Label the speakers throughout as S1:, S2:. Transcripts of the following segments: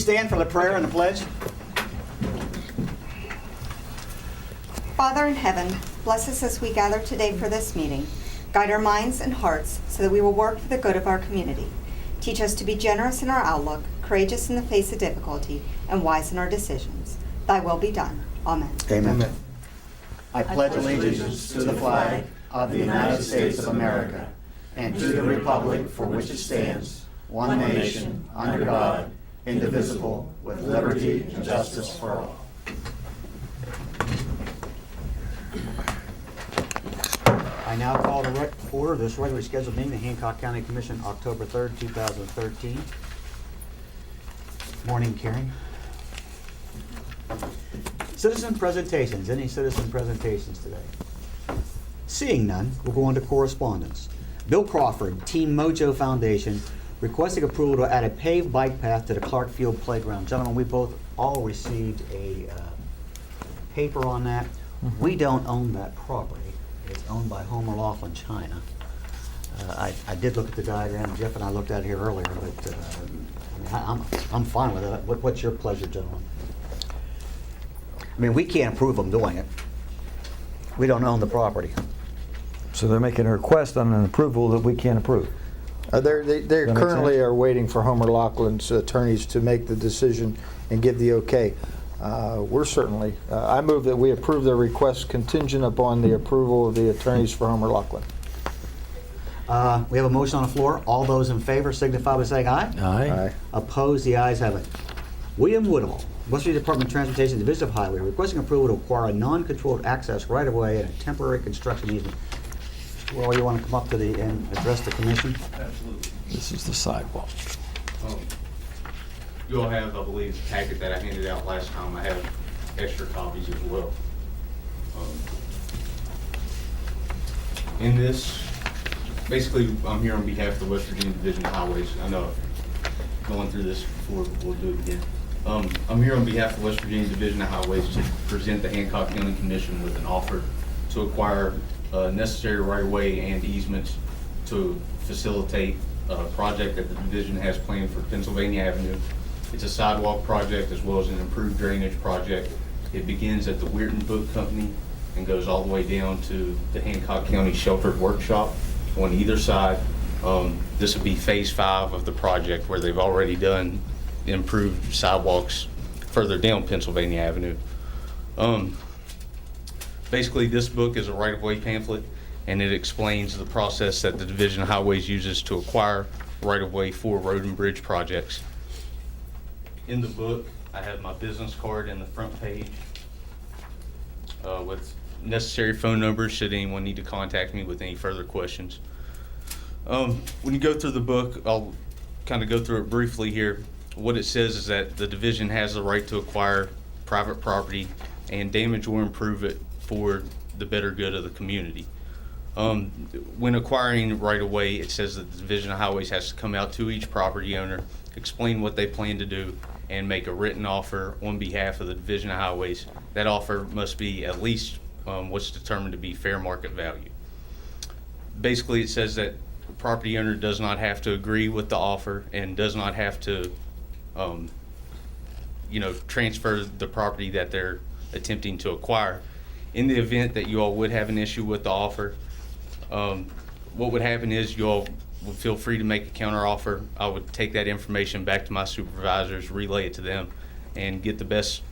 S1: stand for the prayer and the pledge?
S2: Father in heaven, bless us as we gather today for this meeting. Guide our minds and hearts so that we will work for the good of our community. Teach us to be generous in our outlook, courageous in the face of difficulty, and wise in our decisions. Thy will be done. Amen.
S1: Amen. I pledge allegiance to the flag of the United States of America and to the republic for which it stands, one nation, under God, indivisible, with liberty and justice for all. I now call to order this regularly scheduled meeting of the Hancock County Commission, October 3rd, 2013. Morning, Karen. Citizen presentations. Any citizen presentations today? Seeing none, we'll go on to correspondence. Bill Crawford, Team Mojo Foundation, requesting approval to add a paved bike path to the Clark Field Playground. Gentlemen, we both all received a paper on that. We don't own that property. It's owned by Homer Laughlin China. I did look at the diagram. Jeff and I looked at it here earlier, but I'm fine with it. What's your pleasure, gentlemen? I mean, we can't approve them doing it. We don't own the property.
S3: So they're making a request on an approval that we can't approve.
S4: They
S3: Does that make
S4: currently
S3: sense?
S4: are waiting for Homer Laughlin's attorneys to make the decision and give the okay. We're certainly, I move that we approve their request contingent upon the approval of the attorneys for Homer Laughlin.
S1: We have a motion on the floor. All those in favor signify by saying aye.
S3: Aye.
S1: Opposed, the ayes have it. William Woodall, West Virginia Department of Transportation, Division of Highway, requesting approval to acquire a non-controlled access right-of-way and a temporary construction easement. Mr. Woodall, you want to come up to the and address the commission?
S5: Absolutely.
S3: This is the sidewalk.
S5: You all have, I believe, the packet that I handed out last time. I have extra copies as well. In this, basically, I'm here on behalf of the West Virginia Division of Highways. I know I've gone through this before, but we'll do it again. I'm here on behalf of the West Virginia Division of Highways to present the Hancock County Commission with an offer to acquire necessary right-of-way and easements to facilitate a project that the division has planned for Pennsylvania Avenue. It's a sidewalk project as well as an improved drainage project. It begins at the Weirton Book Company and goes all the way down to the Hancock County Sheltered Workshop on either side. This would be phase 5 of the project where they've already done improved sidewalks further down Pennsylvania Avenue. Basically, this book is a right-of-way pamphlet, and it explains the process that the Division of Highways uses to acquire right-of-way for road and bridge projects. In the book, I have my business card in the front page with necessary phone numbers should anyone need to contact me with any further questions. When you go through the book, I'll kind of go through it briefly here. What it says is that the division has the right to acquire private property and damage or improve it for the better good of the community. When acquiring right-of-way, it says that the Division of Highways has to come out to each property owner, explain what they plan to do, and make a written offer on behalf of the Division of Highways. That offer must be at least what's determined to be fair market value. Basically, it says that the property owner does not have to agree with the offer and does not have to transfer the property that they're attempting to acquire. In the event that you all would have an issue with the offer, what would happen is you all would feel free to make a counter offer. I would take that information back to my supervisors, relay it to them, and get the best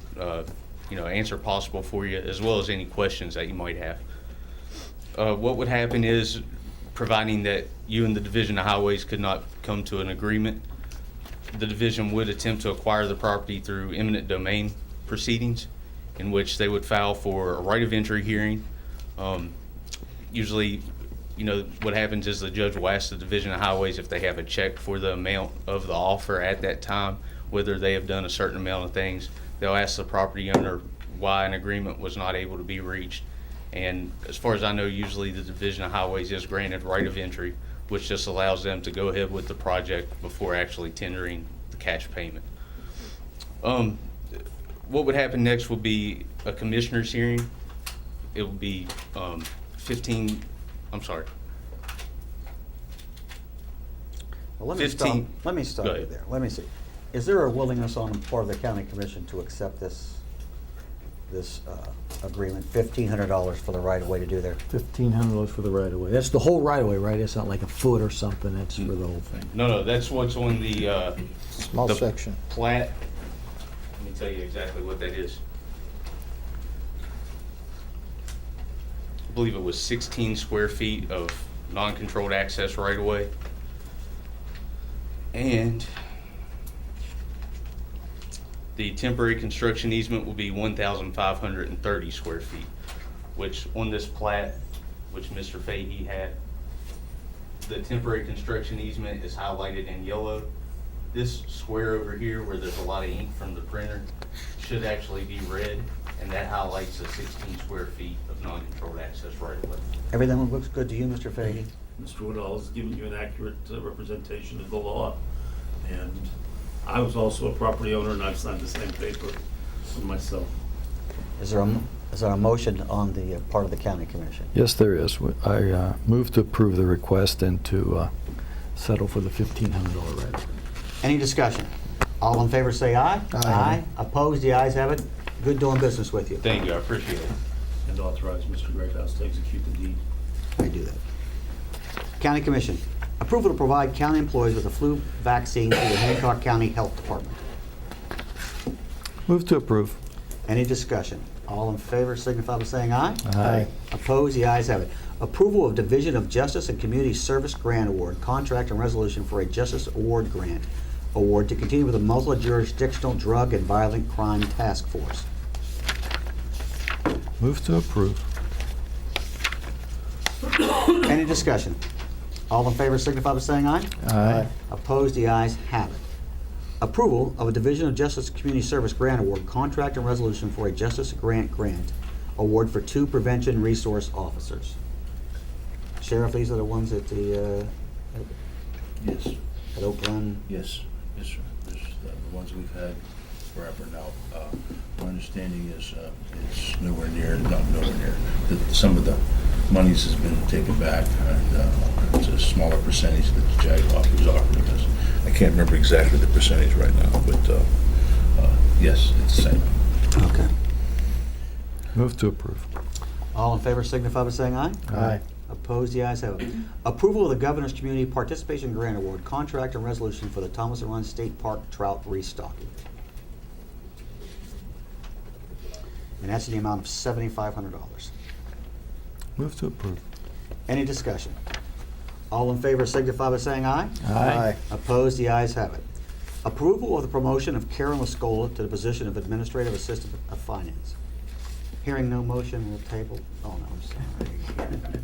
S5: answer possible for you, as well as any questions that you might have. What would happen is, providing that you and the Division of Highways could not come to an agreement, the division would attempt to acquire the property through eminent domain proceedings, in which they would file for a right of entry hearing. Usually, what happens is the judge will ask the Division of Highways if they have a check for the amount of the offer at that time, whether they have done a certain amount of things. They'll ask the property owner why an agreement was not able to be reached. And as far as I know, usually the Division of Highways is granted right of entry, which just allows them to go ahead with the project before actually tendering the cash payment. What would happen next would be a commissioner's hearing. It would be 15, I'm sorry.
S1: Well, let me
S5: 15.
S1: stop
S5: Go
S1: you
S5: ahead.
S1: there. Let me see. Is there a willingness on the part of the county commission to accept this agreement, $1,500 for the right-of-way to do their?
S3: $1,500 for the right-of-way. That's the whole right-of-way, right? It's not like a foot or something, that's for the whole thing.
S5: No, that's what's on the
S4: Small
S5: the
S4: section.
S5: plat. Let me tell you exactly what that is. I believe it was 16 square feet of non-controlled access right-of-way. And the temporary construction easement will be 1,530 square feet, which on this plat, which Mr. Fahey had, the temporary construction easement is highlighted in yellow. This square over here where there's a lot of ink from the printer should actually be red, and that highlights the 16 square feet of non-controlled access right away.
S1: Everything looks good to you, Mr. Fahey?
S6: Mr. Woodall has given you an accurate representation of the law. And I was also a property owner, and I've signed the same paper for myself.
S1: Is there a motion on the part of the county commission?
S3: Yes, there is. I move to approve the request and to settle for the $1,500 right-of-way.
S1: Any discussion? All in favor say aye.
S4: Aye.
S1: Opposed? The ayes have it. Good doing business with you.
S5: Thank you, I appreciate it.
S6: And authorize Mr. Greathouse to execute the deed.
S1: I do that. County Commission, approval to provide county employees with a flu vaccine through the Hancock County Health Department.
S3: Move to approve.
S1: Any discussion? All in favor signify by saying aye.
S3: Aye.
S1: Opposed? The ayes have it. Approval of Division of Justice and Community Service Grant Award, contract and resolution for a Justice Award Grant Award to continue with the Multi-Jurisdictional Drug and Violent Crime Task Force.
S3: Move to approve.
S1: Any discussion? All in favor signify by saying aye.
S3: Aye.
S1: Opposed? The ayes have it. Approval of a Division of Justice and Community Service Grant Award, contract and resolution for a Justice Grant Award for 2 prevention resource officers. Sheriff, these are the ones at the,
S7: Yes,
S1: at Oak Run.
S7: yes, yes, sir. This is the ones we've had forever now. My understanding is it's nowhere near, not nowhere near, that some of the monies has been taken back, and it's a smaller percentage that the JAG is offering us. I can't remember exactly the percentage right now, but yes, it's the same.
S1: Okay.
S3: Move to approve.
S1: All in favor signify by saying aye.
S4: Aye.
S1: Opposed? The ayes have it. Approval of the Governor's Community Participation Grant Award, contract and resolution for the Thomas and Run State Park trout restocking. And that's in the amount of $7,500.
S3: Move to approve.
S1: Any discussion? All in favor signify by saying aye.
S4: Aye.
S1: Opposed? The ayes have it. Approval of the promotion of Karen Lascola to the position of Administrative Assistant of Finance. Hearing no motion, we'll table. Oh, no, I'm sorry.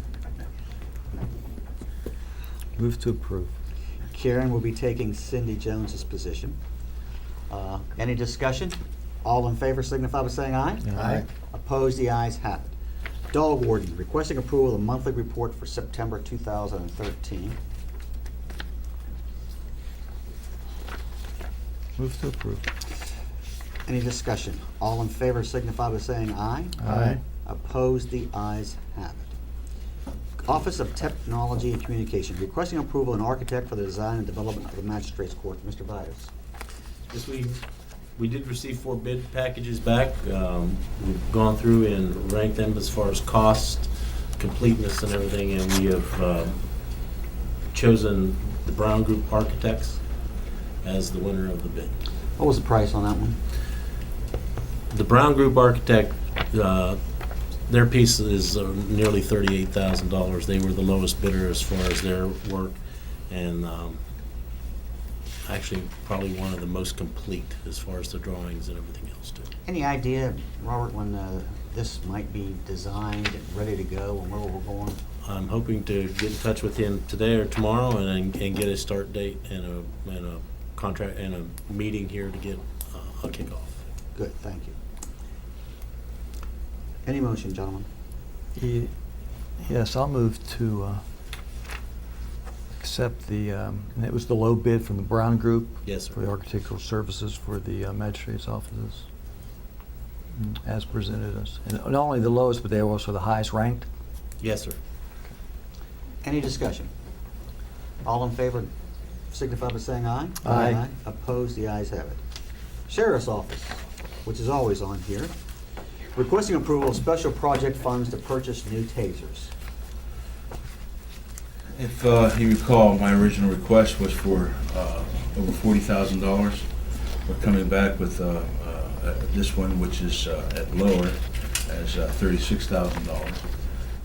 S3: Move to approve.
S1: Karen will be taking Cindy Jones's position. Any discussion? All in favor signify by saying aye.
S4: Aye.
S1: Opposed? The ayes have it. Dog Warden, requesting approval of the monthly report for September 2013.
S3: Move to approve.
S1: Any discussion? All in favor signify by saying aye.
S3: Aye.
S1: Opposed? The ayes have it. Office of Technology and Communication, requesting approval of an architect for the design and development of the Magistrates Court. Mr. Byers.
S6: Yes, we did receive 4 bid packages back. We've gone through and ranked them as far as cost, completeness, and everything, and we have chosen the Brown Group Architects as the winner of the bid.
S1: What was the price on that one?
S6: The Brown Group Architect, their piece is nearly $38,000. They were the lowest bidder as far as their work, and actually probably one of the most complete as far as the drawings and everything else too.
S1: Any idea, Robert, when this might be designed and ready to go and where we're going?
S6: I'm hoping to get in touch with him today or tomorrow and get a start date and a contract and a meeting here to get a kickoff.
S1: Good, thank you. Any motion, gentlemen?
S3: Yes, I'll move to accept the, and it was the low bid from the Brown Group.
S6: Yes, sir.
S3: For the architectural services for the magistrate's offices, as presented us. And not only the lowest, but they were also the highest ranked.
S6: Yes, sir.
S1: Any discussion? All in favor signify by saying aye.
S3: Aye.
S1: Opposed, the ayes have it. Sheriff's Office, which is always on here, requesting approval of special project funds to purchase new tasers.
S7: If you recall, my original request was for over $40,000. We're coming back with this one, which is at lower, as $36,000.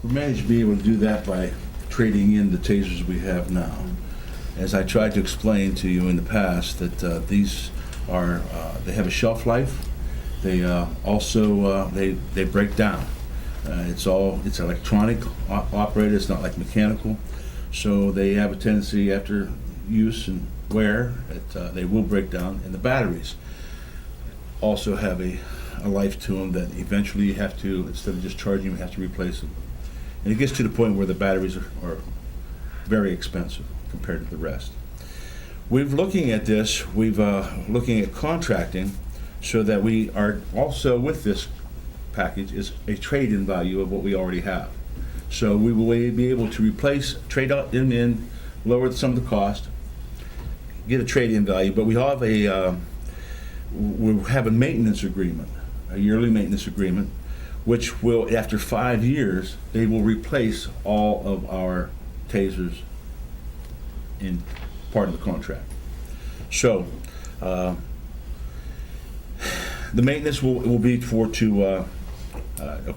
S7: We managed to be able to do that by trading in the tasers we have now. As I tried to explain to you in the past, that these are, they have a shelf life. They also, they break down. It's electronic operated, it's not like mechanical. So they have a tendency after use and wear, they will break down. And the batteries also have a life to them that eventually you have to, instead of just charging, you have to replace them. And it gets to the point where the batteries are very expensive compared to the rest. We're looking at this, looking at contracting so that we are also with this package is a trade-in value of what we already have. So we will be able to trade them in, lower some of the cost, get a trade-in value, but we have a maintenance agreement, a yearly maintenance agreement, which will, after 5 years, they will replace all of our tasers in part of the contract. So, the maintenance will be of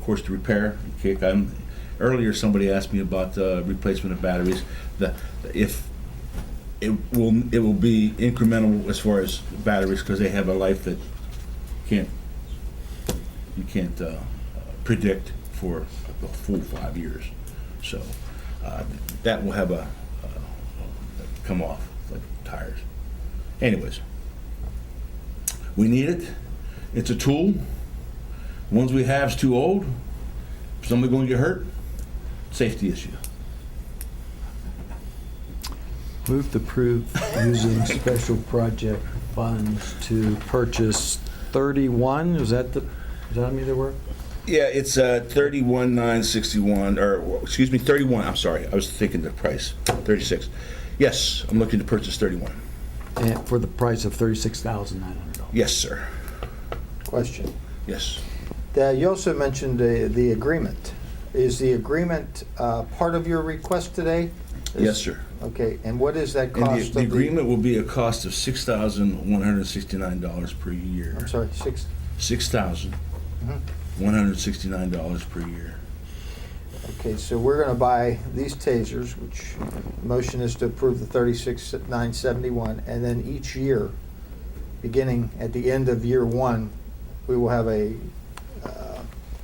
S7: course, to repair. Earlier, somebody asked me about replacement of batteries. If it will be incremental as far as batteries, because they have a life that you can't predict for a full 5 years. So that will have come off like tires. Anyways, we need it. It's a tool. The ones we have is too old. Somebody going to get hurt. Safety issue.
S3: Move to approve using special project funds to purchase 31, is that how many there were?
S7: Yeah, it's 31,961, or excuse me, 31. I'm sorry, I was thinking the price, 36. Yes, I'm looking to purchase 31.
S3: And for the price of $36,900.
S7: Yes, sir.
S4: Question.
S7: Yes.
S4: You also mentioned the agreement. Is the agreement part of your request today?
S7: Yes, sir.
S4: Okay, and what is that
S7: And
S4: cost?
S7: the agreement will be a cost of $6,169 per year.
S4: I'm sorry,
S7: $6,169 per year.
S4: Okay, so we're going to buy these tasers, which the motion is to approve the 36,971, and then each year, beginning at the end of year one, we will have a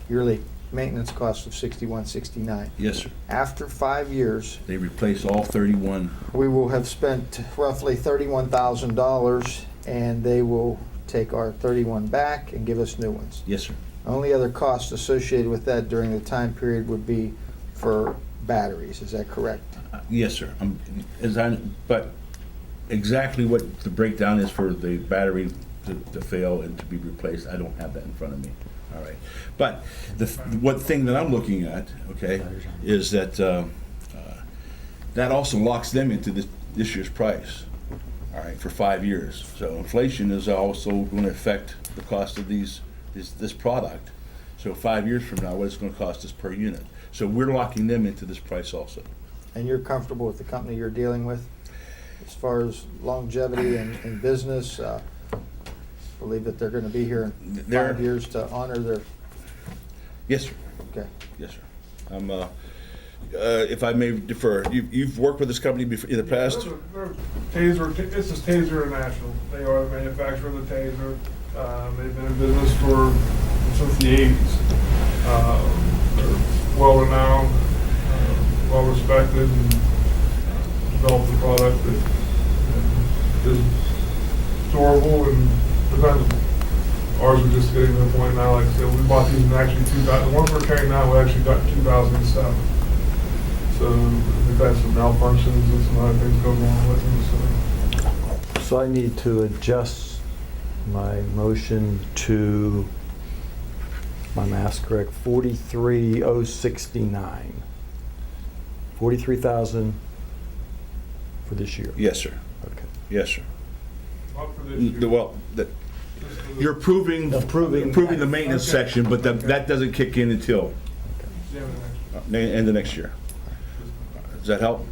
S4: yearly maintenance cost of $61.69.
S7: Yes, sir.
S4: After 5 years,
S7: They replace all 31.
S4: we will have spent roughly $31,000, and they will take our 31 back and give us new ones.
S7: Yes, sir.
S4: Only other costs associated with that during the time period would be for batteries, is that correct?
S7: Yes, sir. But exactly what the breakdown is for the battery to fail and to be replaced, I don't have that in front of me. All right. But one thing that I'm looking at, okay, is that that also locks them into this year's price, all right, for 5 years. So inflation is also going to affect the cost of this product. So 5 years from now, what it's going to cost us per unit. So we're locking them into this price also.
S4: And you're comfortable with the company you're dealing with as far as longevity and business? Believe that they're going to be here in 5 years to honor their...
S7: Yes, sir.
S4: Okay.
S7: Yes, sir. If I may defer, you've worked with this company before in the past?
S8: This is Taser International. They are the manufacturer of the Taser. They've been in business since the 80s. They're well-renowned, well-respected, and developed a product that is durable and dependable. Ours are just getting to the point now, like I said, we bought these in actually 2000. The ones we're carrying now, we actually got in 2007. So we've had some malfunctions and some other things go wrong with them.
S3: So I need to adjust my motion to, if my math's correct, 43,069. 43,000 for this year.
S7: Yes, sir.
S3: Okay.
S7: Yes, sir.
S8: Not for this year.
S7: Well,
S8: Just for the-
S7: you're approving the maintenance
S8: Okay.
S7: section, but that doesn't kick in until
S8: Yeah, the next-
S7: end of next year. Does that help?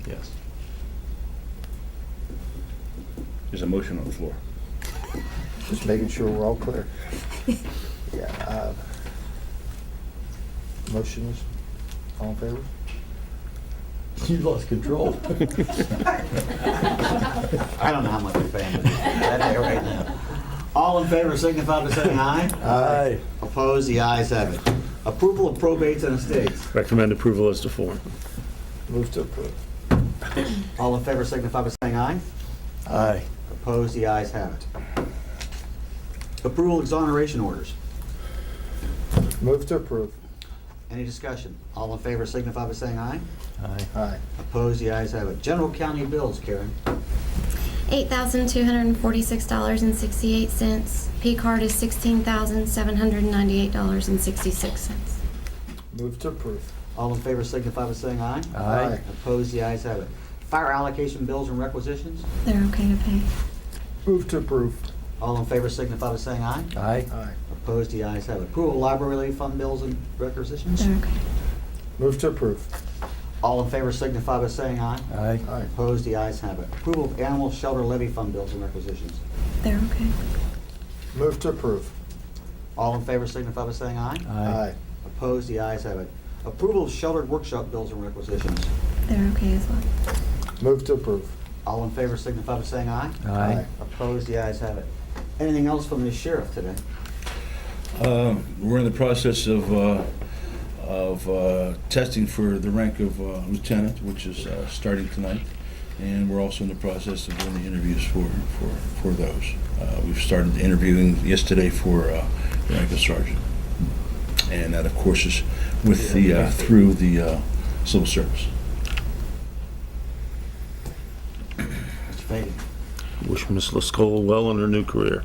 S3: Yes.
S7: There's a motion on the floor.
S4: Just making sure we're all clear. Yeah. Motion is, all in favor?
S3: You lost control.
S1: I don't know how much we're paying, but that's it right now. All in favor signify by saying aye.
S3: Aye.
S1: Opposed, the ayes have it. Approval of probates and estates.
S6: Recommend approval as to form.
S4: Move to approve.
S1: All in favor signify by saying aye.
S3: Aye.
S1: Opposed, the ayes have it. Approval exoneration orders.
S4: Move to approve.
S1: Any discussion? All in favor signify by saying aye.
S3: Aye.
S4: Aye.
S1: Opposed, the ayes have it. General county bills, Karen.
S9: $8,246.68. P card is $16,798.66.
S4: Move to approve.
S1: All in favor signify by saying aye.
S3: Aye.
S1: Opposed, the ayes have it. Fire allocation bills and requisitions.
S9: They're okay to pay.
S4: Move to approve.
S1: All in favor signify by saying aye.
S3: Aye.
S4: Aye.
S1: Opposed, the ayes have it. Approval of library fund bills and requisitions.
S9: They're okay.
S4: Move to approve.
S1: All in favor signify by saying aye.
S3: Aye.
S4: Aye.
S1: Opposed, the ayes have it. Approval of animal shelter levy fund bills and requisitions.
S9: They're okay.
S4: Move to approve.
S1: All in favor signify by saying aye.
S3: Aye.
S1: Opposed, the ayes have it. Approval of sheltered workshop bills and requisitions.
S9: They're okay as well.
S4: Move to approve.
S1: All in favor signify by saying aye.
S3: Aye.
S1: Opposed, the ayes have it. Anything else from the sheriff today?
S7: We're in the process of testing for the rank of lieutenant, which is starting tonight. And we're also in the process of doing the interviews for those. We've started interviewing yesterday for the rank of sergeant. And that, of course, is with through the civil service.
S1: Mr. Fady.
S6: Wish Ms. Leskola well in her new career.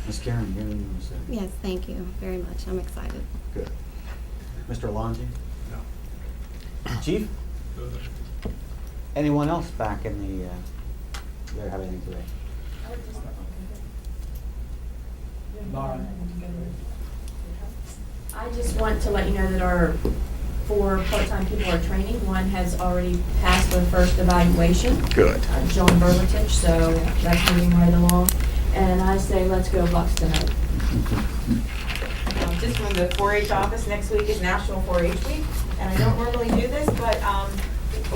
S1: Ms. Karen, you have anything to say?
S9: Yes, thank you very much. I'm excited.
S1: Good. Mr. Alonji? No. Chief? Anyone else back in the, there have anything today?
S10: I just want to let you know that our 4 part-time people are training. One has already passed their first evaluation.
S1: Good.
S10: John Burlitich, so that's moving right along. And I say, let's go Bucks tonight.
S11: Just from the 4-H office, next week is National 4-H Week, and I don't normally do this, but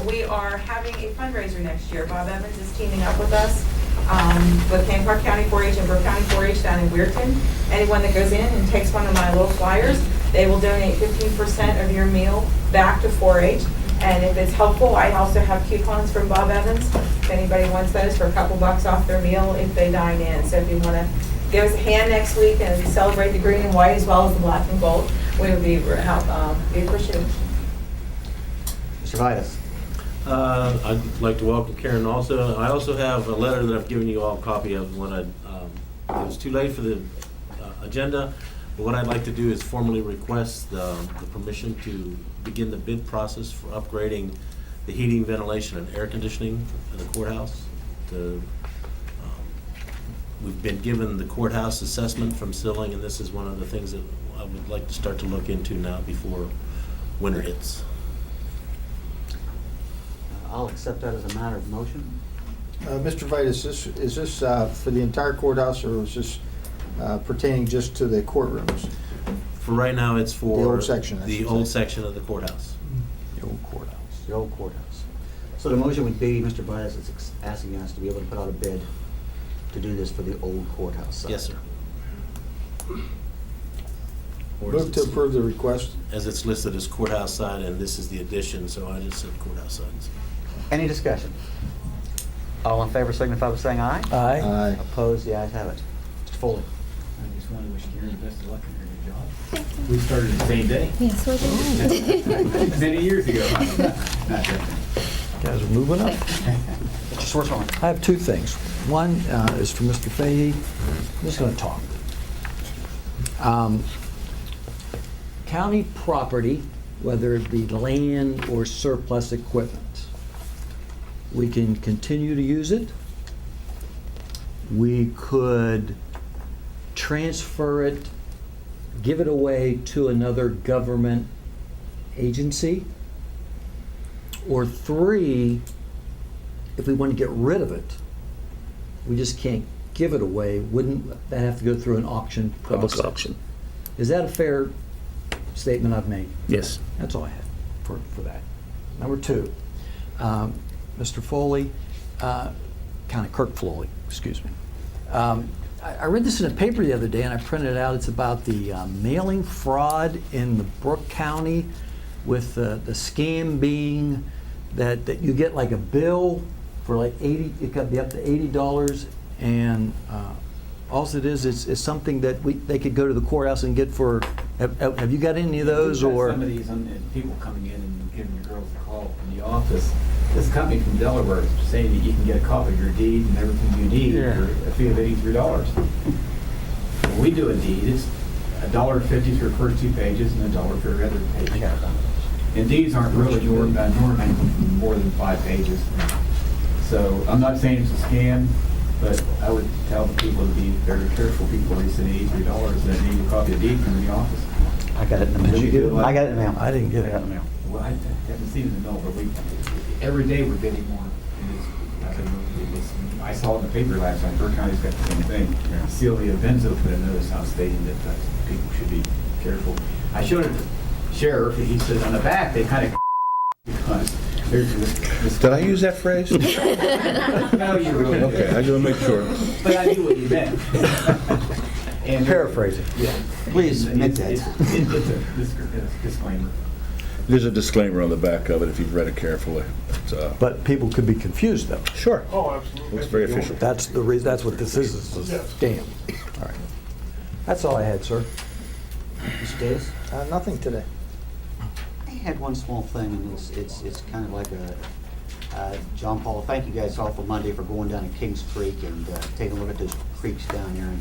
S11: we are having a fundraiser next year. Bob Evans is teaming up with us with Hancock County 4-H and Brooke County 4-H down in Weirton. Anyone that goes in and takes one of my little flyers, they will donate 15% of your meal back to 4-H. And if it's helpful, I also have coupons from Bob Evans. If anybody wants those for a couple bucks off their meal if they dine in. So if you want to give us a hand next week and celebrate the green and white as well as the black and gold, we would be appreciative.
S1: Mr. Vitus?
S6: I'd like to welcome Karen also. I also have a letter that I've given you all a copy of when it was too late for the agenda. But what I'd like to do is formally request the permission to begin the bid process for upgrading the heating, ventilation, and air conditioning of the courthouse. We've been given the courthouse assessment from Silling, and this is one of the things that I would like to start to look into now before winter hits.
S1: I'll accept that as a matter of motion.
S4: Mr. Vitus, is this for the entire courthouse, or is this pertaining just to the courtrooms?
S6: For right now, it's for
S4: The old section, I
S6: the
S4: should
S6: old
S4: say.
S6: section of the courthouse.
S3: The old courthouse.
S1: The old courthouse. So the motion would be, Mr. Vitus is asking us to be able to put out a bid to do this for the old courthouse side.
S6: Yes, sir. Or as
S4: Move to
S6: it's-
S4: approve the request.
S6: As it's listed as courthouse side, and this is the addition, so I just said courthouse side.
S1: Any discussion? All in favor signify by saying aye.
S3: Aye.
S4: Aye.
S1: Opposed, the ayes have it. Mr. Foley?
S12: I just want to wish Karen the best of luck in her new job. We started the same day,
S9: Yes, we do.
S12: many years ago.
S3: Guys are moving up.
S1: Mr. Swartzman?
S3: I have two things. One is for Mr. Fahey. I'm just going to talk. County property, whether it be land or surplus equipment, we can continue to use it. We could transfer it, give it away to another government agency. Or 3, if we want to get rid of it, we just can't give it away. Wouldn't that have to go through an auction process?
S13: Public auction.
S3: Is that a fair statement I've made?
S13: Yes.
S3: That's all I had for that. Number 2, Mr. Foley, kind of Kirk Foley, excuse me. I read this in a paper the other day and I printed it out. It's about the mailing fraud in the Brooke County, with the scam being that you get like a bill for like it could be up to $80, and all it is something that they could go to the courthouse and get for. Have you got any of those?
S12: We've got
S3: Or
S12: some of these people coming in and giving the girls a call in the office. This company from Delaware is saying that you can get a copy of your deed and everything you need for a fee of $83. When we do a deed, it's $1.50 for the first 2 pages and $1 for every other page. And deeds aren't really normally more than 5 pages. So I'm not saying it's a scam, but I would tell the people to be very careful. People are saying $83 that need a copy of the deed from the office.
S1: I got it in the mail.
S12: Did you get it?
S1: I got it in the mail.
S3: I didn't get it.
S1: I got it in the mail.
S12: Well, I haven't seen it in the mail, but every day we're getting more. I saw it in the paper last night, Burke County's got the same thing. Celia Benzo put a notice out stating that people should be careful. I showed it to the sheriff, and he said on the back, they kind of because there's this.
S7: Did I use that phrase?
S12: No, you really didn't.
S7: Okay, I gotta make sure.
S12: But I knew what you meant. And
S1: Paraphrasing.
S12: Yeah.
S1: Please admit that.
S12: It's a disclaimer.
S7: There's a disclaimer on the back of it if you've read it carefully.
S3: but people could be confused though.
S7: Sure.
S8: Oh, absolutely.
S7: Looks very official.
S3: That's the reason. That's what this is a
S8: Yes.
S3: scam. All right. That's all I had, sir.
S1: Mr. Davis?
S4: Nothing today.
S1: I had one small thing, and it's kind of like John Paul, thank you guys all for Monday for going down to Kings Creek and taking a look at those creeks down here. And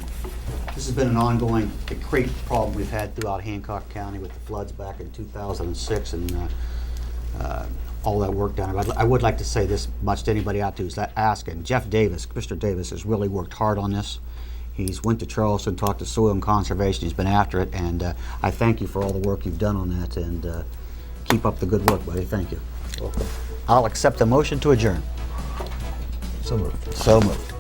S1: this has been an ongoing creek problem we've had throughout Hancock County with the floods back in 2006 and all that work down there. I would like to say this much to anybody out there who's asking. Jeff Davis, Mr. Davis, has really worked hard on this. He's went to Charleston, talked to Soil and Conservation. He's been after it, and I thank you for all the work you've done on that. And keep up the good work, buddy. Thank you. Welcome. I'll accept a motion to adjourn.
S3: So moved.
S1: So moved.